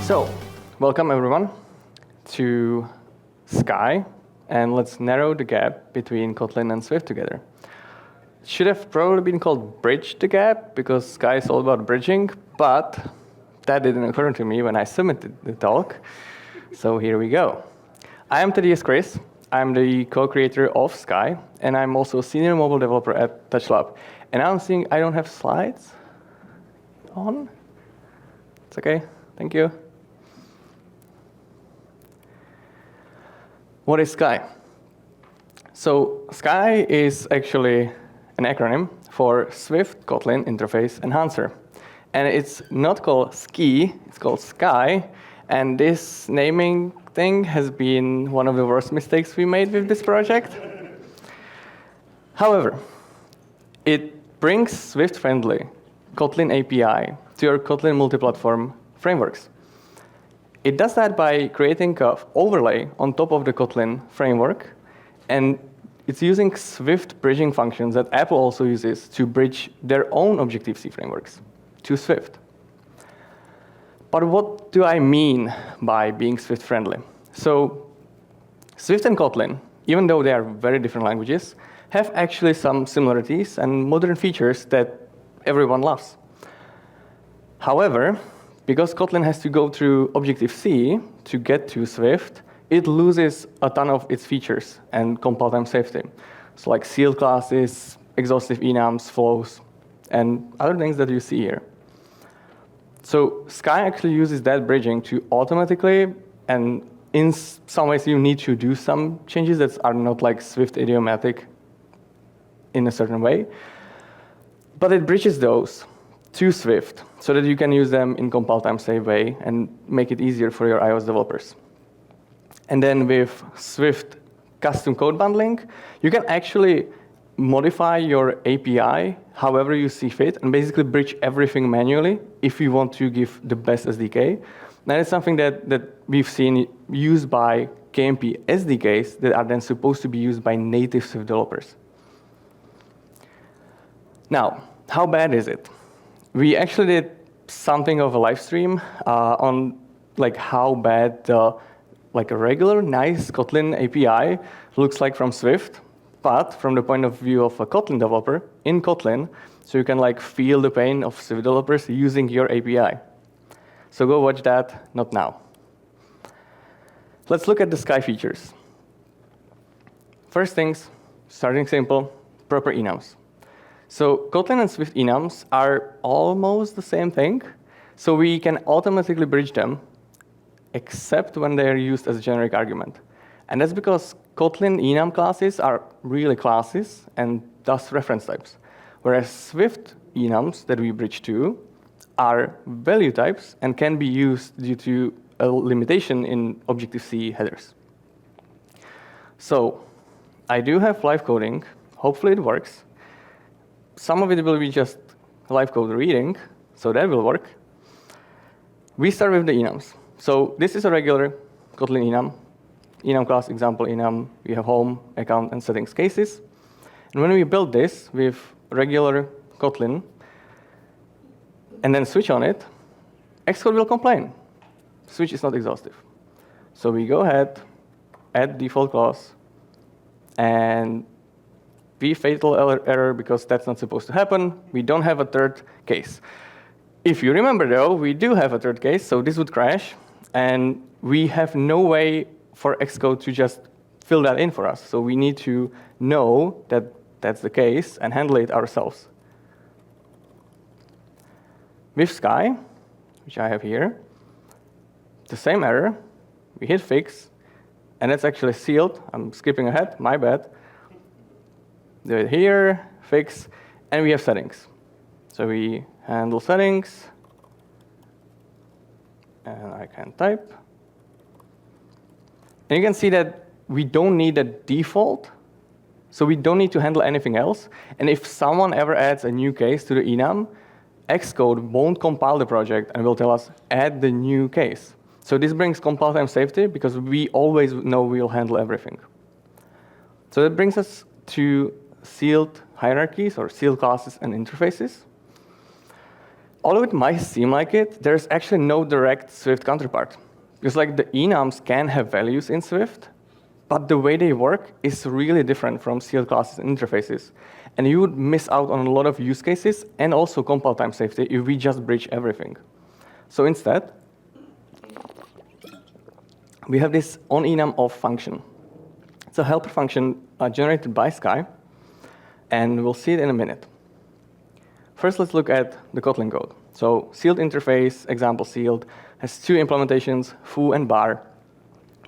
So, welcome everyone to SKIE, and let's narrow the gap between Kotlin and Swift together. It should have probably been called Bridge the Gap, because SKIE is all about bridging, but that didn't occur to me when I submitted the talk. So here we go. I am Tadeas Kriz. I'm the co-creator of SKIE, and I'm also a senior mobile developer at TouchLab. And I'm seeing I don't have slides on. It's okay, thank you. What is SKIE? So SKIE is actually an acronym for Swift Kotlin Interface Enhancer. And it's not called SKIE, it's called SKIE. And this naming thing has been one of the worst mistakes we made with this project. However, it brings Swift-friendly Kotlin API to your Kotlin multi-platform frameworks. It does that by creating an overlay on top of the Kotlin framework, and it's using Swift bridging functions that Apple also uses to bridge their own Objective-C frameworks to Swift. But what do I mean by being Swift-friendly? So Swift and Kotlin, even though they are very different languages, have actually some similarities and modern features that everyone loves. However, because Kotlin has to go through Objective-C to get to Swift, it loses a ton of its features and compile-time safety. So like sealed classes, exhaustive enums, flows, and other things that you see here. So SKIE actually uses that bridging to automatically, and in some ways you need to do some changes that are not like Swift idiomatic in a certain way, but it bridges those to Swift so that you can use them in compile-time safe way and make it easier for your iOS developers. And then with Swift custom code bundling, you can actually modify your API however you see fit and basically bridge everything manually if you want to give the best SDK. That is something that we've seen used by KMP SDKs that are then supposed to be used by native Swift developers. Now, how bad is it? We actually did something of a live stream on like how bad like a regular nice Kotlin API looks like from Swift, but from the point of view of a Kotlin developer in Kotlin, so you can like feel the pain of Swift developers using your API. So go watch that, not now. Let's look at the SKIE features. First things, starting simple, proper enums. So Kotlin and Swift enums are almost the same thing, so we can automatically bridge them, except when they are used as a generic argument. And that's because Kotlin enum classes are really classes and thus reference types, whereas Swift enums that we bridge to are value types and can be used due to a limitation in Objective-C headers. So I do have live coding. Hopefully it works. Some of it will be just live code reading, so that will work. We start with the enums. So this is a regular Kotlin enum class, example enum. We have home, account, and settings cases. And when we build this with regular Kotlin and then switch on it, Xcode will complain. Switch is not exhaustive. So we go ahead, add default clause, and fatal error because that's not supposed to happen. We don't have a third case. If you remember though, we do have a third case, so this would crash, and we have no way for Xcode to just fill that in for us. So we need to know that that's the case and handle it ourselves. With SKIE, which I have here, the same error, we hit fix, and it's actually sealed. I'm skipping ahead, my bad. Do it here, fix, and we have settings. So we handle settings, and I can type. And you can see that we don't need a default, so we don't need to handle anything else. And if someone ever adds a new case to the enum, Xcode won't compile the project and will tell us, add the new case. So this brings compile time safety because we always know we'll handle everything. So that brings us to sealed hierarchies or sealed classes and interfaces. Although it might seem like it, there's actually no direct Swift counterpart. Because like the enums can have values in Swift, but the way they work is really different from sealed classes and interfaces. And you would miss out on a lot of use cases and also compile time safety if we just breach everything. So instead, we have this onEnum_of function. It's a helper function generated by SKIE, and we'll see it in a minute. First, let's look at the Kotlin code. So sealed interface, example sealed, has two implementations, foo and bar.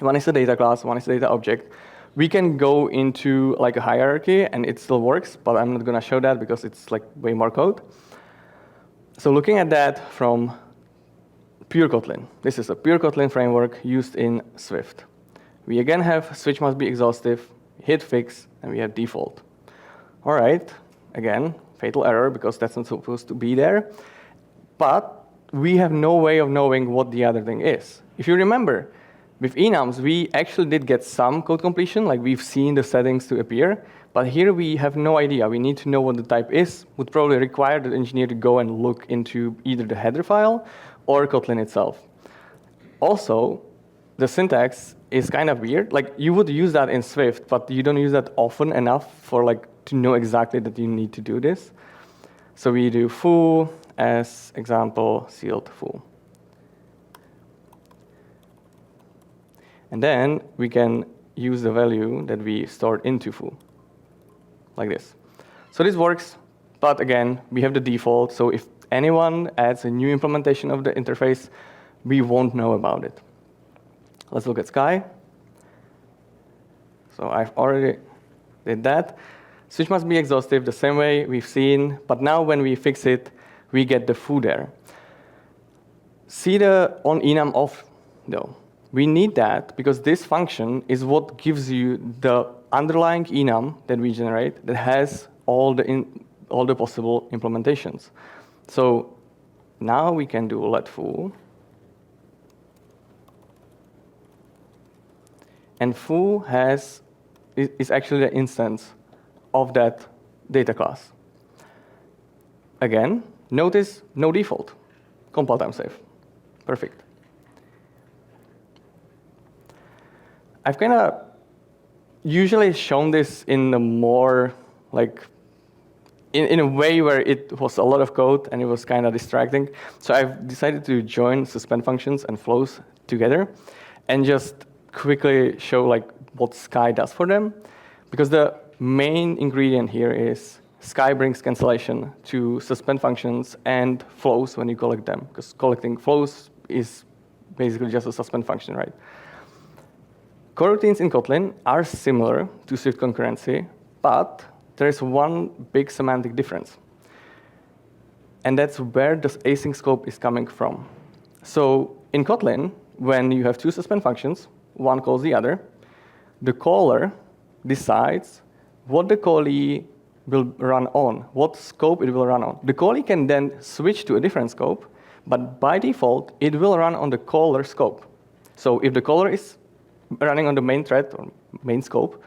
One is a data class, one is a data object. We can go into like a hierarchy, and it still works, but I'm not going to show that because it's like way more code. So looking at that from pure Kotlin, this is a pure Kotlin framework used in Swift. We again have switch must be exhaustive, hit fix, and we have default. All right, again, fatal error because that's not supposed to be there. But we have no way of knowing what the other thing is. If you remember, with enums, we actually did get some code completion, like we've seen the settings to appear, but here we have no idea. We need to know what the type is, would probably require the engineer to go and look into either the header file or Kotlin itself. Also, the syntax is kind of weird. Like you would use that in Swift, but you don't use that often enough for like to know exactly that you need to do this. So we do foo as example sealed foo. And then we can use the value that we stored into foo, like this. So this works, but again, we have the default. So if anyone adds a new implementation of the interface, we won't know about it. Let's look at SKIE. So I've already did that. Switch must be exhaustive the same way we've seen, but now when we fix it, we get the foo there. See the onEnum_of though. We need that because this function is what gives you the underlying enum that we generate that has all the possible implementations. So now we can do let foo. And foo is actually the instance of that data class. Again, notice no default. Compile time safe. Perfect. I've kind of usually shown this in a more like in a way where it was a lot of code and it was kind of distracting. So I've decided to join suspend functions and flows together and just quickly show like what SKIE does for them, because the main ingredient here is SKIE brings cancellation to suspend functions and flows when you collect them, because collecting flows is basically just a suspend function, right? Coroutines in Kotlin are similar to Swift concurrency, but there is one big semantic difference. And that's where the async scope is coming from. So in Kotlin, when you have two suspend functions, one calls the other, the caller decides what the callee will run on, what scope it will run on. The callee can then switch to a different scope, but by default, it will run on the caller scope. So if the caller is running on the main thread or main scope,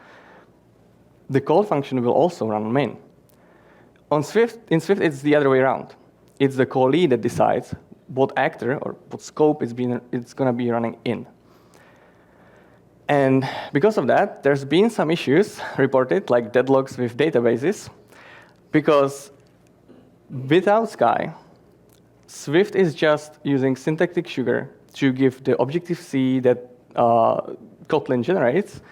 the call function will also run on main. In Swift, it's the other way around. It's the callee that decides what actor or what scope it's going to be running in. And because of that, there's been some issues reported, like deadlocks with databases, because without SKIE, Swift is just using syntactic sugar to give the Objective-C that Kotlin generates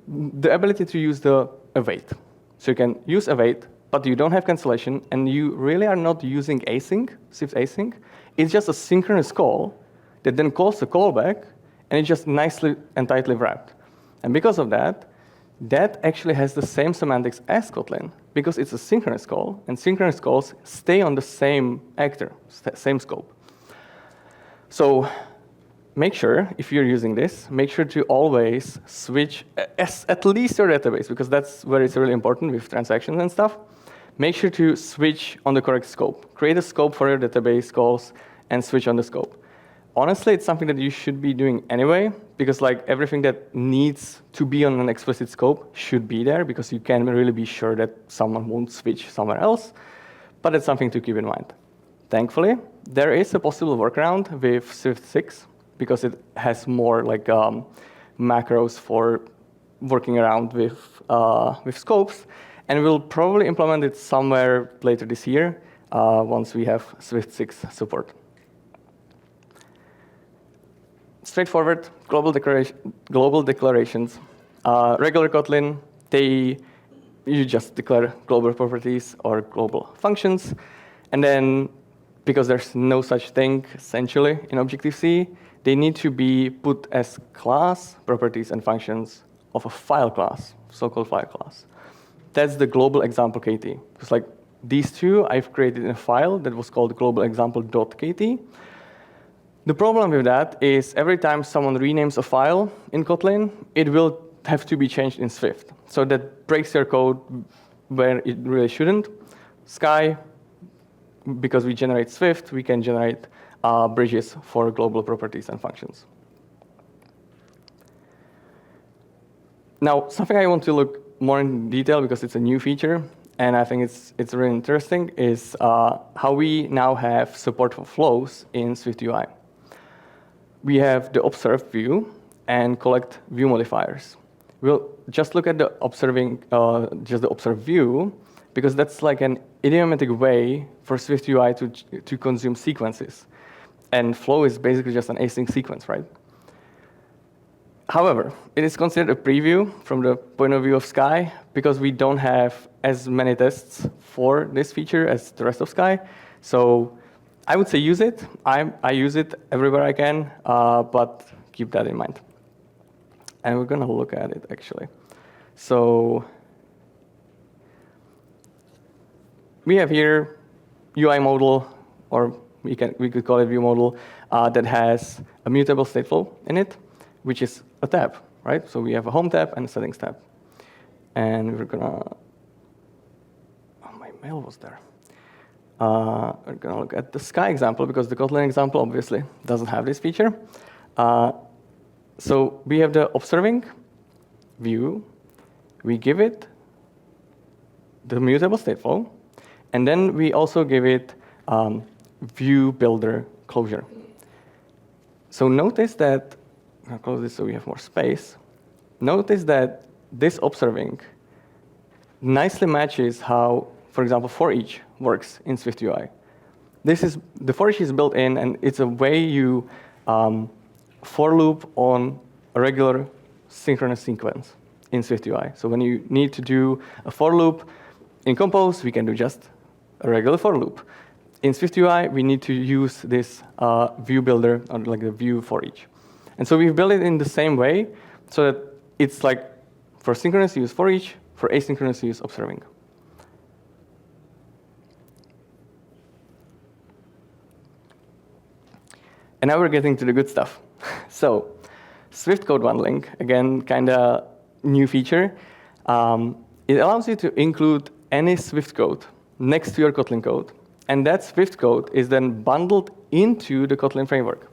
the ability to use the await. So you can use await, but you don't have cancellation, and you really are not using async, Swift async. It's just a synchronous call that then calls the callback, and it's just nicely and tightly wrapped. And because of that, that actually has the same semantics as Kotlin, because it's a synchronous call, and synchronous calls stay on the same actor, same scope. So make sure, if you're using this, make sure to always switch at least your database, because that's where it's really important with transactions and stuff. Make sure to switch on the correct scope. Create a scope for your database calls and switch on the scope. Honestly, it's something that you should be doing anyway, because like everything that needs to be on an explicit scope should be there, because you can really be sure that someone won't switch somewhere else. But it's something to keep in mind. Thankfully, there is a possible workaround with Swift 6 because it has more like macros for working around with scopes, and we'll probably implement it somewhere later this year once we have Swift 6 support. Straightforward global declarations. Regular Kotlin, you just declare global properties or global functions, and then because there's no such thing essentially in Objective-C, they need to be put as class properties and functions of a file class, so-called file class. That's the global example KT. Because like these two, I've created in a file that was called global example.kt. The problem with that is every time someone renames a file in Kotlin, it will have to be changed in Swift. So that breaks your code where it really shouldn't. SKIE, because we generate Swift, we can generate bridges for global properties and functions. Now, something I want to look more in detail because it's a new feature, and I think it's really interesting, is how we now have support for flows in Swift UI. We have the observe view and collect view modifiers. We'll just look at the just the observe view, because that's like an idiomatic way for Swift UI to consume sequences. And flow is basically just an async sequence, right? However, it is considered a preview from the point of view of SKIE because we don't have as many tests for this feature as the rest of SKIE. So I would say use it. I use it everywhere I can, but keep that in mind. And we're going to look at it, actually. So we have here UI model, or we could call it view model, that has a mutable stateful in it, which is a tab, right? So we have a home tab and a settings tab. And we're going to, oh, my mail was there. We're going to look at the SKIE example, because the Kotlin example obviously doesn't have this feature. So we have the observing view. We give it the mutable stateful, and then we also give it view builder closure. So notice that, I'll close this so we have more space. Notice that this observing nicely matches how, for example, for each works in Swift UI. The for each is built in, and it's a way you for loop on a regular synchronous sequence in Swift UI. So when you need to do a for loop in Compose, we can do just a regular for loop. In Swift UI, we need to use this view builder, or like the view for each. And so we've built it in the same way, so that it's like for synchronous use for each, for asynchronous use observing. And now we're getting to the good stuff. So Swift code bundling, again, kind of new feature. It allows you to include any Swift code next to your Kotlin code. And that Swift code is then bundled into the Kotlin framework.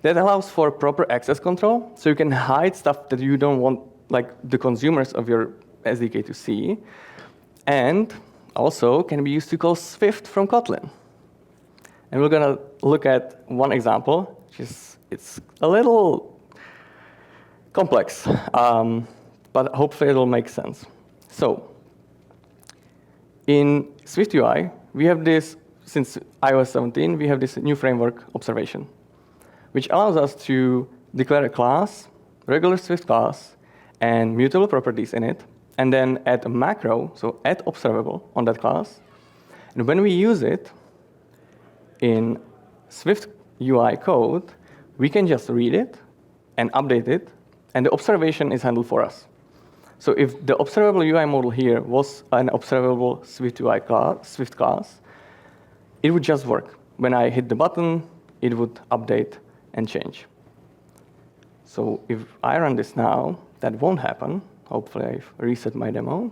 That allows for proper access control, so you can hide stuff that you don't want, like the consumers of your SDK to see. And also can be used to call Swift from Kotlin. And we're going to look at one example, which is, it's a little complex, but hopefully it'll make sense. So in Swift UI, we have this, since iOS 17, we have this new framework observation, which allows us to declare a class, regular Swift class, and mutable properties in it, and then add a macro, so add observable on that class. And when we use it in Swift UI code, we can just read it and update it, and the observation is handled for us. So if the observable UI model here was an observable Swift UI class, Swift class, it would just work. When I hit the button, it would update and change. So if I run this now, that won't happen. Hopefully I've reset my demo.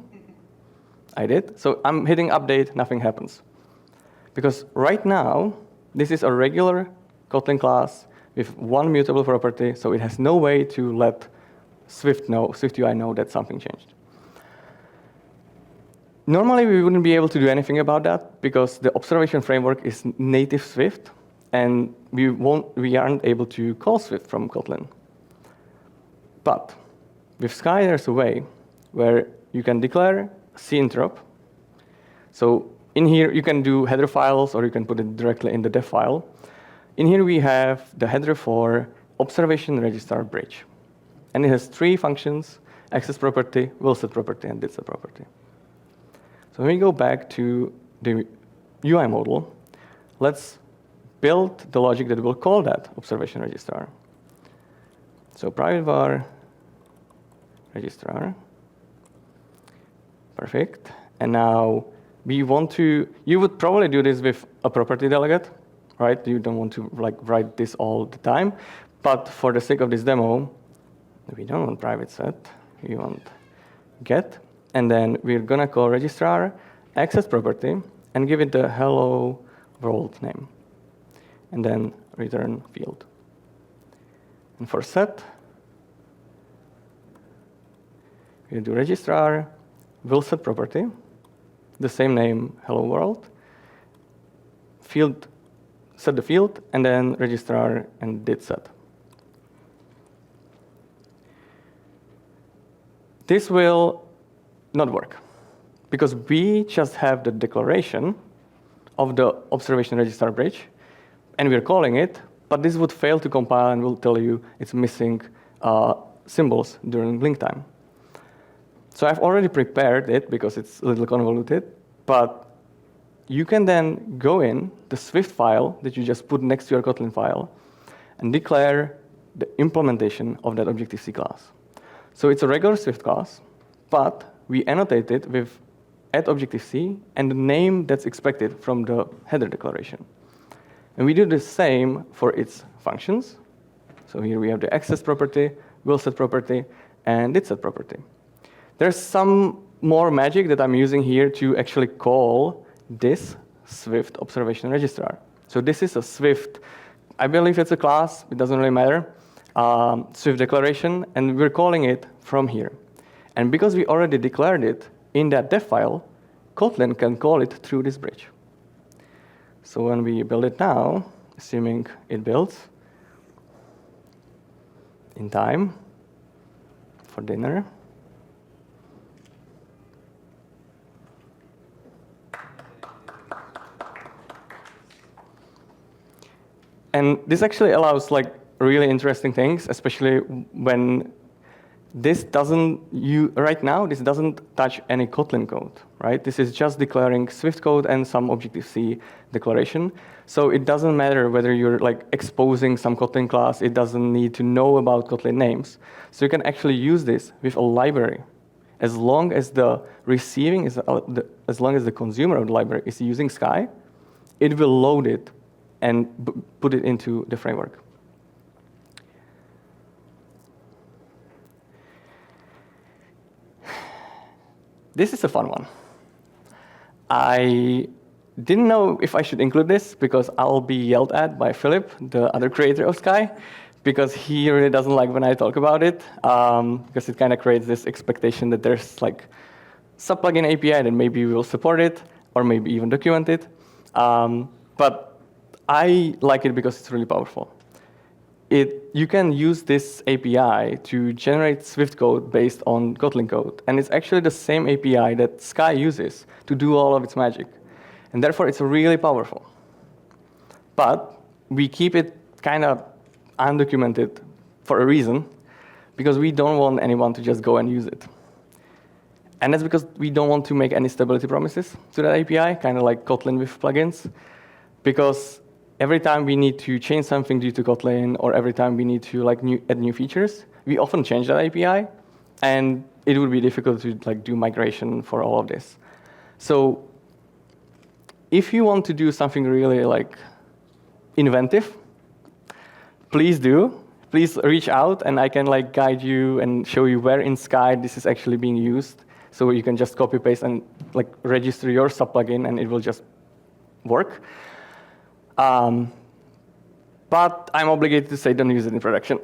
I did. So I'm hitting update, nothing happens. Because right now, this is a regular Kotlin class with one mutable property, so it has no way to let Swift UI know that something changed. Normally, we wouldn't be able to do anything about that because the observation framework is native Swift, and we aren't able to call Swift from Kotlin. But with SKIE, there's a way where you can declare cinterop. So in here, you can do header files, or you can put it directly in the def file. In here, we have the header for observation registrar bridge. And it has 3 functions: access property, will set property, and did set property. So when we go back to the UI model, let's build the logic that will call that observation registrar. So private var registrar. Perfect. And now we want to, you would probably do this with a property delegate, right? You don't want to write this all the time. But for the sake of this demo, we don't want private set, we want get. And then we're gonna call registrar access property and give it the hello world name. And then return field. And for set, we do registrar will set property, the same name, hello world, field, set the field, and then registrar and did set. This will not work because we just have the declaration of the observation registrar bridge, and we're calling it, but this would fail to compile and will tell you it's missing symbols during link time. So I've already prepared it because it's a little convoluted, but you can then go in the Swift file that you just put next to your Kotlin file and declare the implementation of that Objective-C class. So it's a regular Swift class, but we annotate it with @Objective-C and the name that's expected from the header declaration. And we do the same for its functions. So here we have the access property, will set property, and did set property. There's some more magic that I'm using here to actually call this Swift observation registrar. So this is a Swift, I believe it's a class, it doesn't really matter, Swift declaration, and we're calling it from here. And because we already declared it in that def file, Kotlin can call it through this bridge. So when we build it now, assuming it builds in time for dinner, and this actually allows really interesting things, especially when this doesn't, right now, this doesn't touch any Kotlin code, right? This is just declaring Swift code and some Objective-C declaration. So it doesn't matter whether you're exposing some Kotlin class, it doesn't need to know about Kotlin names. So you can actually use this with a library. As long as the receiving is, as long as the consumer of the library is using SKIE, it will load it and put it into the framework. This is a fun one. I didn't know if I should include this because I'll be yelled at by Philip, the other creator of SKIE, because he really doesn't like when I talk about it, because it kind of creates this expectation that there's sub-plugin API that maybe we will support it or maybe even document it. But I like it because it's really powerful. You can use this API to generate Swift code based on Kotlin code. And it's actually the same API that SKIE uses to do all of its magic. And therefore, it's really powerful. But we keep it kind of undocumented for a reason, because we don't want anyone to just go and use it. And that's because we don't want to make any stability promises to that API, kind of like Kotlin with plugins, because every time we need to change something due to Kotlin, or every time we need to add new features, we often change that API, and it would be difficult to do migration for all of this. So if you want to do something really inventive, please do. Please reach out, and I can guide you and show you where in SKIE this is actually being used. So you can just copy paste and register your sub-plugin, and it will just work. But I'm obligated to say don't use it in production.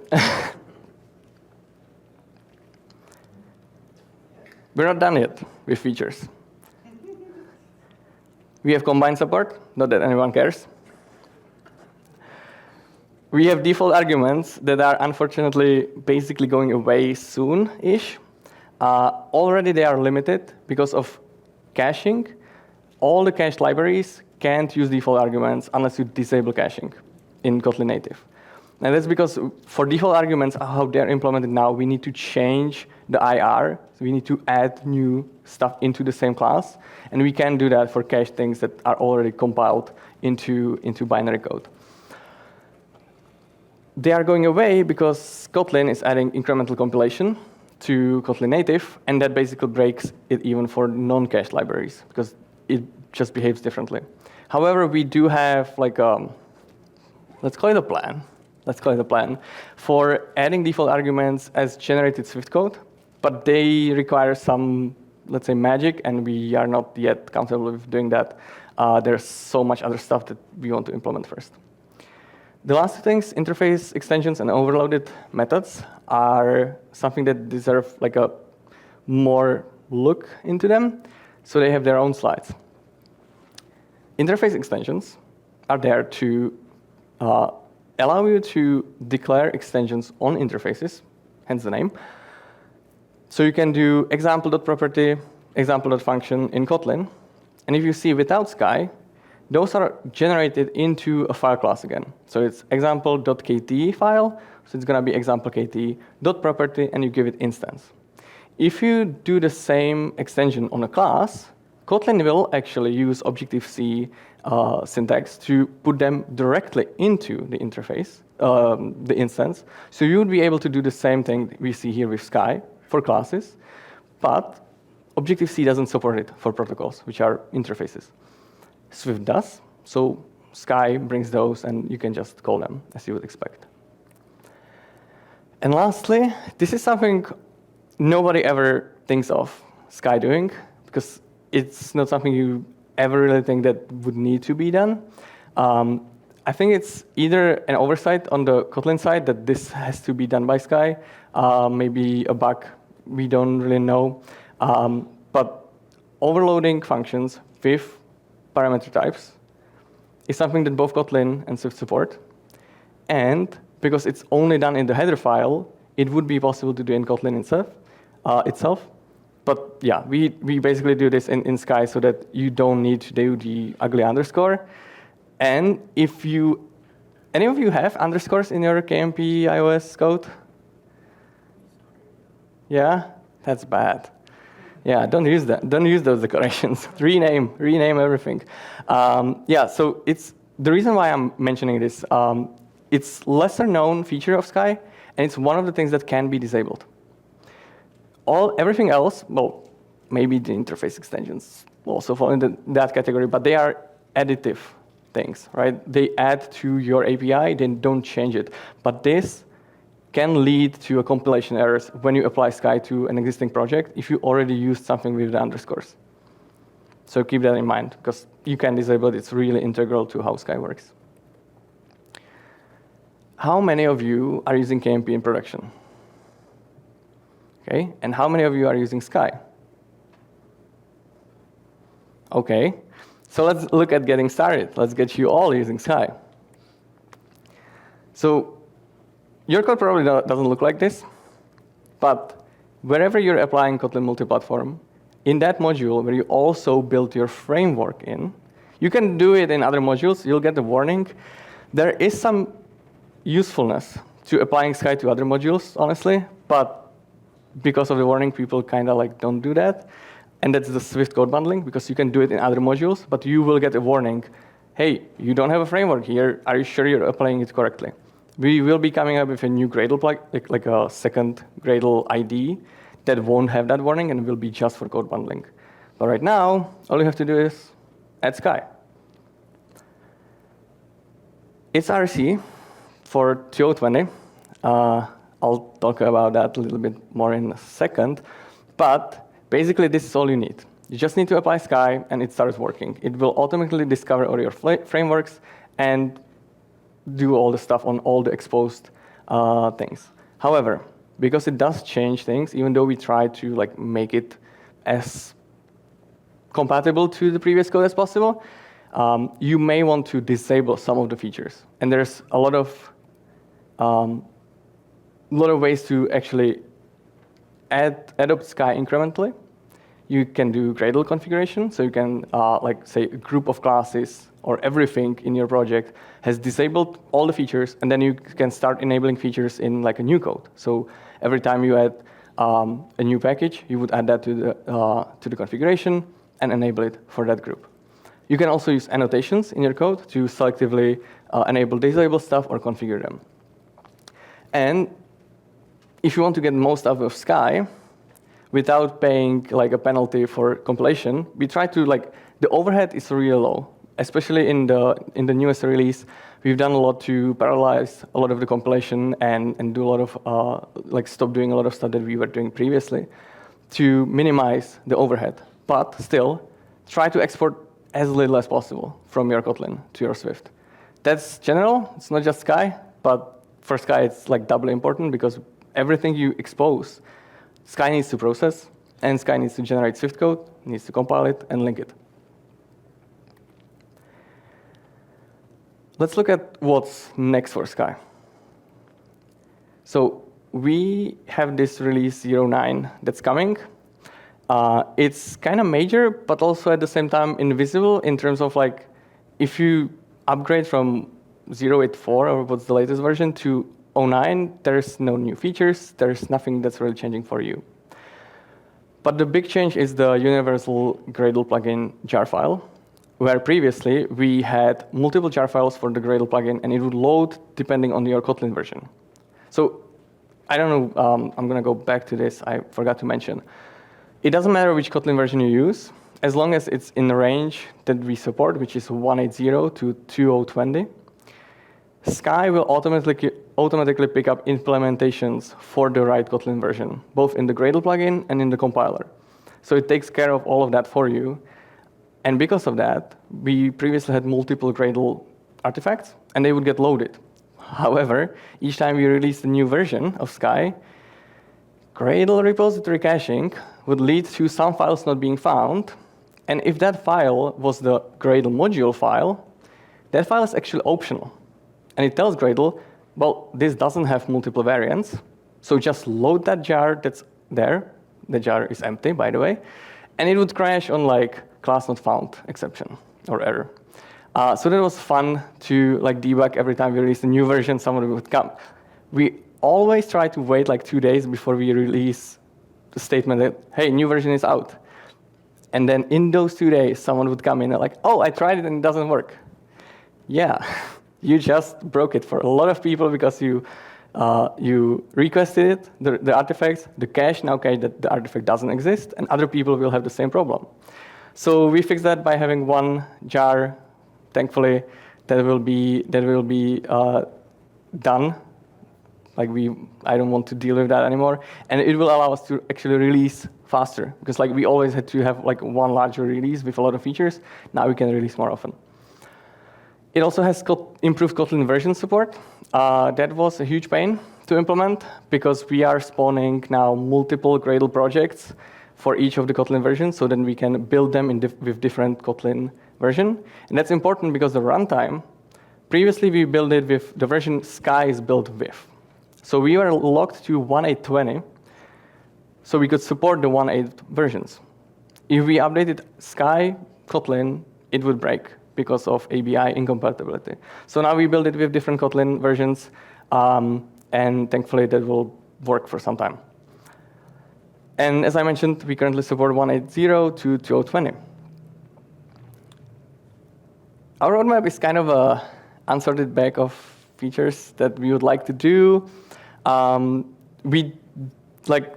We're not done yet with features. We have combined support, not that anyone cares. We have default arguments that are unfortunately basically going away soon-ish. Already they are limited because of caching. All the cached libraries can't use default arguments unless you disable caching in Kotlin native. And that's because for default arguments, how they're implemented now, we need to change the IR. So we need to add new stuff into the same class. And we can do that for cached things that are already compiled into binary code. They are going away because Kotlin is adding incremental compilation to Kotlin native, and that basically breaks it even for non-cached libraries because it just behaves differently. However, we do have like let's call it a plan. Let's call it a plan for adding default arguments as generated Swift code, but they require some, let's say, magic, and we are not yet comfortable with doing that. There's so much other stuff that we want to implement first. The last two things, interface extensions and overloaded methods, are something that deserve like a more look into them, so they have their own slides. Interface extensions are there to allow you to declare extensions on interfaces, hence the name. So you can do example.property, example.function in Kotlin. And if you see without SKIE, those are generated into a file class again. So it's example.kt file, so it's going to be example.kt.property, and you give it instance. If you do the same extension on a class, Kotlin will actually use Objective-C syntax to put them directly into the interface, the instance. So you would be able to do the same thing we see here with SKIE for classes, but Objective-C doesn't support it for protocols, which are interfaces. Swift does, so SKIE brings those, and you can just call them as you would expect. And lastly, this is something nobody ever thinks of SKIE doing, because it's not something you ever really think that would need to be done. I think it's either an oversight on the Kotlin side that this has to be done by SKIE, maybe a bug, we don't really know. But overloading functions with parameter types is something that both Kotlin and Swift support. And because it's only done in the header file, it would be possible to do in Kotlin itself. But yeah, we basically do this in SKIE so that you don't need to do the ugly underscore. And if any of you have underscores in your KMP iOS code? Yeah, that's bad. Yeah, don't use that. Don't use those decorations. rename everything. Yeah, so it's the reason why I'm mentioning this. It's lesser known feature of SKIE, and it's one of the things that can be disabled. Everything else, well, maybe the interface extensions also fall into that category, but they are additive things, right? They add to your API, they don't change it. But this can lead to a compilation errors when you apply SKIE to an existing project if you already used something with the underscores. So keep that in mind, because you can disable it. It's really integral to how SKIE works. How many of you are using KMP in production? Okay, and how many of you are using SKIE? Okay, so let's look at getting started. Let's get you all using SKIE. So your code probably doesn't look like this, but wherever you're applying Kotlin multi-platform, in that module where you also build your framework in, you can do it in other modules, you'll get the warning. There is some usefulness to applying SKIE to other modules, honestly, but because of the warning, people kind of like don't do that. And that's the Swift code bundling, because you can do it in other modules, but you will get a warning. Hey, you don't have a framework here. Are you sure you're applying it correctly? We will be coming up with a new Gradle like a second Gradle ID that won't have that warning and will be just for code bundling. But right now, all you have to do is add SKIE. It's RC for 2020. I'll talk about that a little bit more in a second. But basically, this is all you need. You just need to apply SKIE, and it starts working. It will automatically discover all your frameworks and do all the stuff on all the exposed things. However, because it does change things, even though we try to like make it as compatible to the previous code as possible, you may want to disable some of the features. And there's a lot of ways to actually adopt SKIE incrementally. You can do Gradle configuration, so you can, like, say, a group of classes or everything in your project has disabled all the features, and then you can start enabling features in like a new code. So every time you add a new package, you would add that to the configuration and enable it for that group. You can also use annotations in your code to selectively enable, disable stuff, or configure them. And if you want to get most out of SKIE, without paying like a penalty for compilation, we try to, like, the overhead is really low. Especially in the newest release, we've done a lot to parallelize a lot of the compilation and do a lot of, like, stop doing a lot of stuff that we were doing previously to minimize the overhead. But still, try to export as little as possible from your Kotlin to your Swift. That's general, it's not just SKIE, but for SKIE it's like doubly important because everything you expose, SKIE needs to process, and SKIE needs to generate Swift code, needs to compile it and link it. Let's look at what's next for SKIE. So we have this release 0.9 that's coming. It's kind of major, but also at the same time invisible in terms of, like, if you upgrade from 0.84, or what's the latest version, to 0.9, there's no new features, there's nothing that's really changing for you. But the big change is the universal Gradle plugin jar file, where previously we had multiple jar files for the Gradle plugin, and it would load depending on your Kotlin version. So I don't know, I'm going to go back to this, I forgot to mention. It doesn't matter which Kotlin version you use, as long as it's in the range that we support, which is 1.80 to 2.020. SKIE will automatically pick up implementations for the right Kotlin version, both in the Gradle plugin and in the compiler. So it takes care of all of that for you. And because of that, we previously had multiple Gradle artifacts, and they would get loaded. However, each time we released a new version of SKIE, Gradle repository caching would lead to some files not being found. And if that file was the Gradle module file, that file is actually optional. And it tells Gradle, well, this doesn't have multiple variants, so just load that jar that's there. The jar is empty, by the way. And it would crash on, like, class not found exception or error. So that was fun to, like, debug every time we released a new version, someone would come. We always try to wait like 2 days before we release the statement that, hey, new version is out. And then in those 2 days, someone would come in and like, oh, I tried it and it doesn't work. Yeah, you just broke it for a lot of people because you requested it, the artifacts, the cache now cache that the artifact doesn't exist, and other people will have the same problem. So we fixed that by having one jar, thankfully, that will be done. Like, I don't want to deal with that anymore, and it will allow us to actually release faster because, like, we always had to have like one larger release with a lot of features. Now we can release more often. It also has improved Kotlin version support. That was a huge pain to implement because we are spawning now multiple Gradle projects for each of the Kotlin versions, so then we can build them with different Kotlin version. And that's important because the runtime, previously we built it with the version SKIE is built with. So we were locked to 1.820, so we could support the 1.8 versions. If we updated SKIE Kotlin, it would break because of ABI incompatibility. So now we build it with different Kotlin versions, and thankfully that will work for some time. And as I mentioned, we currently support 1.80 to 2.020. Our roadmap is kind of a unsorted bag of features that we would like to do. Like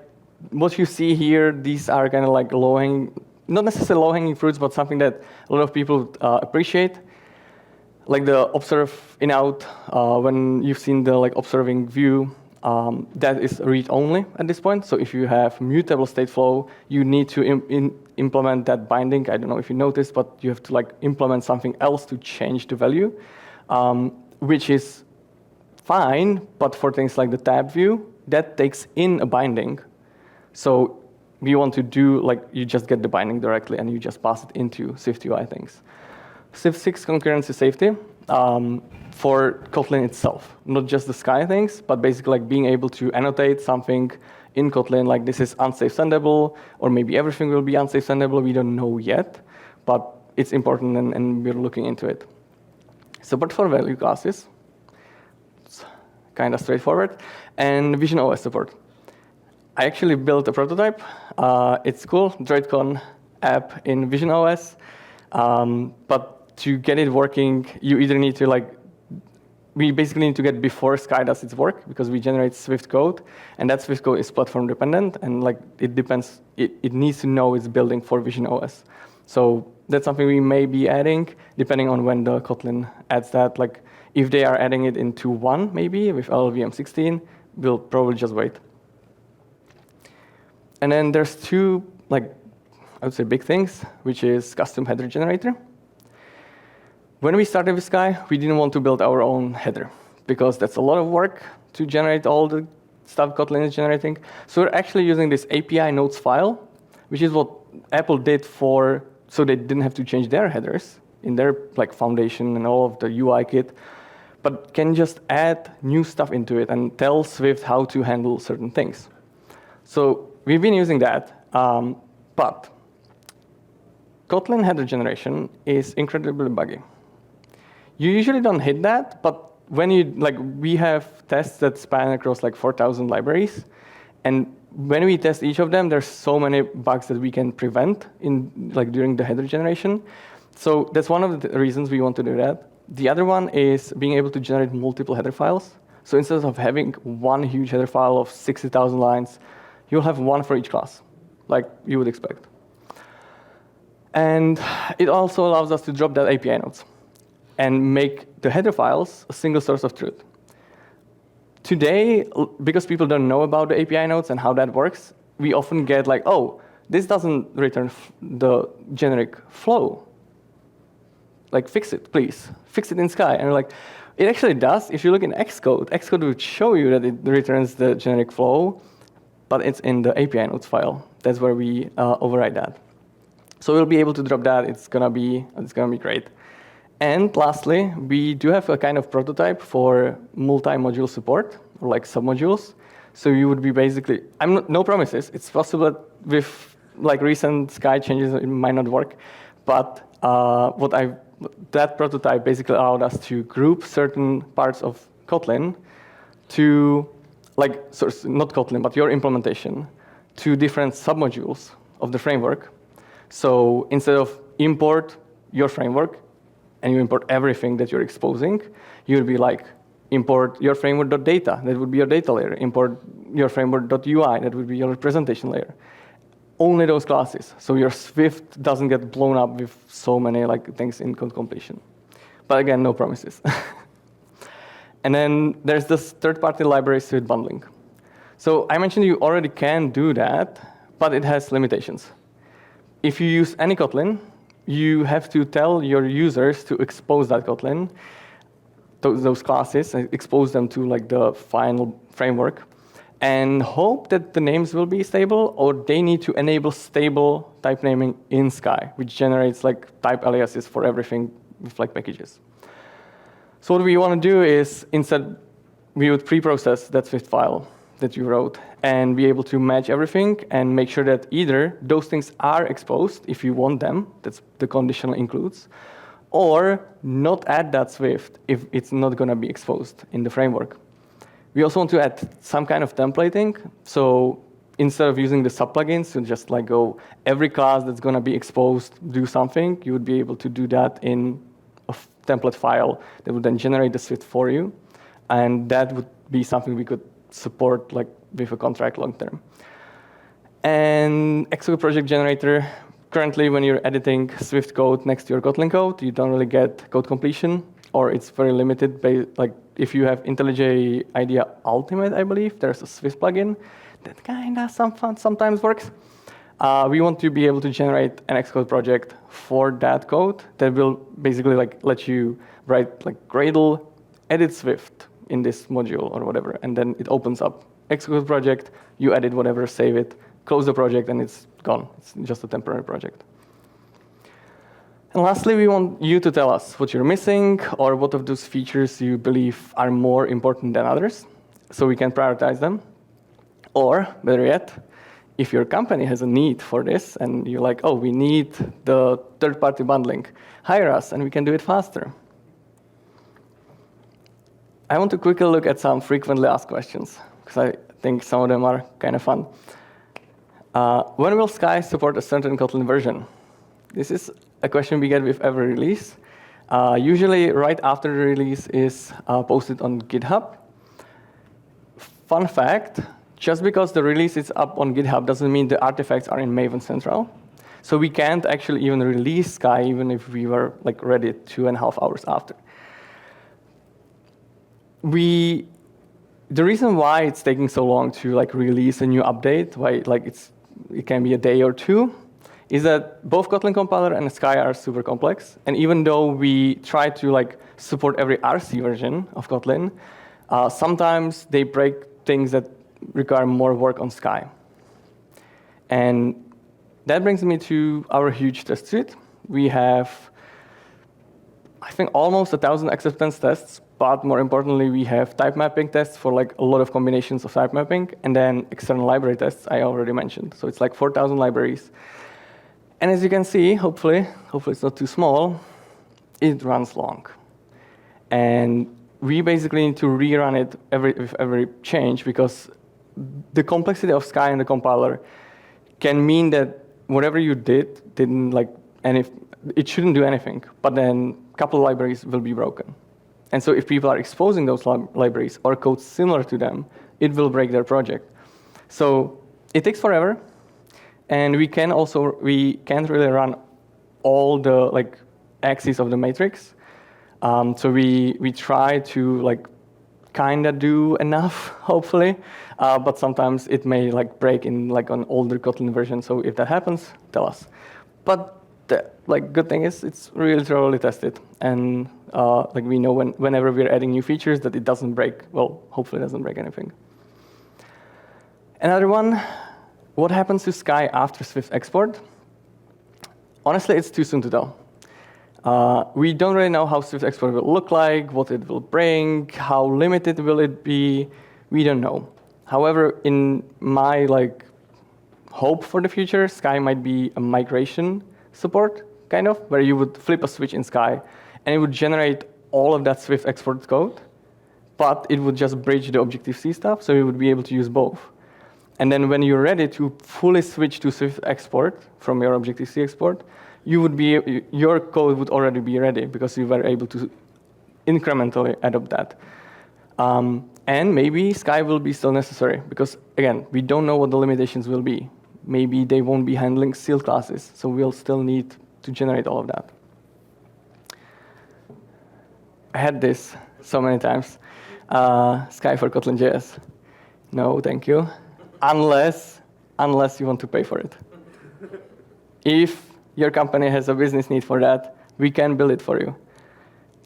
what you see here, these are kind of like low-hanging, not necessarily low-hanging fruits, but something that a lot of people appreciate. Like the observe in-out, when you've seen the like observing view, that is read-only at this point. So if you have mutable state flow, you need to implement that binding. I don't know if you noticed, but you have to like implement something else to change the value, which is fine, but for things like the tab view, that takes in a binding. So we want to do, like, you just get the binding directly and you just pass it into Swift UI things. Swift 6 concurrency safety for Kotlin itself, not just the SKIE things, but basically like being able to annotate something in Kotlin, like this is unsafe sendable, or maybe everything will be unsafe sendable. We don't know yet, but it's important and we're looking into it. Support for value classes, it's kind of straightforward, and Vision OS support. I actually built a prototype. It's cool, droidcon app in Vision OS, but to get it working, you either need to we basically need to get before SKIE does its work, because we generate Swift code, and that Swift code is platform dependent, and it depends, it needs to know it's building for Vision OS. So that's something we may be adding, depending on when the Kotlin adds that. Like if they are adding it into 1, maybe with LLVM 16, we'll probably just wait. And then there's 2, I would say big things, which is custom header generator. When we started with SKIE, we didn't want to build our own header, because that's a lot of work to generate all the stuff Kotlin is generating. So we're actually using this API nodes file, which is what Apple did so they didn't have to change their headers in their foundation and all of the UI kit, but can just add new stuff into it and tell Swift how to handle certain things. So we've been using that, but Kotlin header generation is incredibly buggy. You usually don't hit that, but when you, we have tests that span across 4,000 libraries, and when we test each of them, there's so many bugs that we can prevent during the header generation. So that's one of the reasons we want to do that. The other one is being able to generate multiple header files. So instead of having one huge header file of 60,000 lines, you'll have one for each class, like you would expect. And it also allows us to drop that API nodes and make the header files a single source of truth. Today, because people don't know about the API nodes and how that works, we often get oh, this doesn't return the generic flow. Fix it, please. Fix it in SKIE. And we're like, it actually does. If you look in Xcode would show you that it returns the generic flow, but it's in the API nodes file. That's where we override that. So we'll be able to drop that. It's gonna be great. And lastly, we do have a kind of prototype for multi-module support, or submodules. So you would be basically, no promises. It's possible that with recent SKIE changes, it might not work. But that prototype basically allowed us to group certain parts of Kotlin to, not Kotlin, but your implementation, to different submodules of the framework. So instead of import your framework, and you import everything that you're exposing, you would be import your framework.data, that would be your data layer. Import your framework.ui, that would be your representation layer. Only those classes, so your Swift doesn't get blown up with so many things in code completion. But again, no promises. And then there's this third-party library Swift bundling. So I mentioned you already can do that, but it has limitations. If you use any Kotlin, you have to tell your users to expose that Kotlin, those classes, and expose them to the final framework, and hope that the names will be stable, or they need to enable stable type naming in SKIE, which generates type aliases for everything with packages. So what we want to do is, instead, we would pre-process that Swift file that you wrote and be able to match everything and make sure that either those things are exposed if you want them, that's the conditional includes, or not add that Swift if it's not going to be exposed in the framework. We also want to add some kind of templating. So instead of using the sub-plugins to just go, every class that's going to be exposed, do something, you would be able to do that in a template file that would then generate the Swift for you. And that would be something we could support with a contract long term. And Xcode project generator, currently when you're editing Swift code next to your Kotlin code, you don't really get code completion, or it's very limited. If you have IntelliJ IDEA Ultimate, I believe, there's a Swift plugin that kind of sometimes works. We want to be able to generate an Xcode project for that code that will basically let you write Gradle, edit Swift in this module or whatever, and then it opens up Xcode project, you edit whatever, save it, close the project and it's gone. It's just a temporary project. And lastly, we want you to tell us what you're missing or what of those features you believe are more important than others, so we can prioritize them. Or, better yet, if your company has a need for this and you're like, oh, we need the third-party bundling, hire us and we can do it faster. I want to quickly look at some frequently asked questions, because I think some of them are kind of fun. When will SKIE support a certain Kotlin version? This is a question we get with every release. Usually right after the release is posted on GitHub. Fun fact, just because the release is up on GitHub doesn't mean the artifacts are in Maven Central. So we can't actually even release SKIE even if we were like ready 2.5 hours after. The reason why it's taking so long to like release a new update, why like it can be a day or two, is that both Kotlin compiler and SKIE are super complex. And even though we try to like support every RC version of Kotlin, sometimes they break things that require more work on SKIE. And that brings me to our huge test suite. We have, I think, almost 1,000 acceptance tests, but more importantly, we have type mapping tests for like a lot of combinations of type mapping, and then external library tests I already mentioned. So it's like 4,000 libraries. And as you can see, hopefully it's not too small, it runs long. And we basically need to rerun it with every change, because the complexity of SKIE and the compiler can mean that whatever you didn't like, and if it shouldn't do anything, but then a couple of libraries will be broken. And so if people are exposing those libraries or code similar to them, it will break their project. So it takes forever, and we can't really run all the like axes of the matrix. So we try to like kind of do enough, hopefully, but sometimes it may like break in like an older Kotlin version. So if that happens, tell us. But the like good thing is it's really thoroughly tested, and like we know whenever we're adding new features that it doesn't break. Well, hopefully it doesn't break anything. Another one, what happens to SKIE after Swift export? Honestly, it's too soon to tell. We don't really know how Swift export will look like, what it will bring, how limited will it be. We don't know. However, in my like hope for the future, SKIE might be a migration support, kind of, where you would flip a switch in SKIE, and it would generate all of that Swift export code, but it would just bridge the Objective-C stuff, so you would be able to use both. And then when you're ready to fully switch to Swift export from your Objective-C export, your code would already be ready because you were able to incrementally adopt that. And maybe SKIE will be still necessary because, again, we don't know what the limitations will be. Maybe they won't be handling sealed classes, so we'll still need to generate all of that. I had this so many times. SKIE for Kotlin.js. No, thank you. Unless you want to pay for it. If your company has a business need for that, we can build it for you.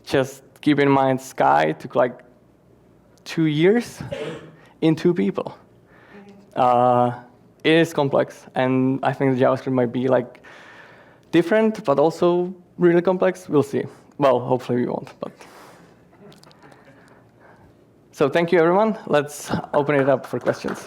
Just keep in mind, SKIE took like 2 years in 2 people. It is complex, and I think the JavaScript might be like different, but also really complex. We'll see. Well, hopefully we won't. But so thank you, everyone. Let's open it up for questions.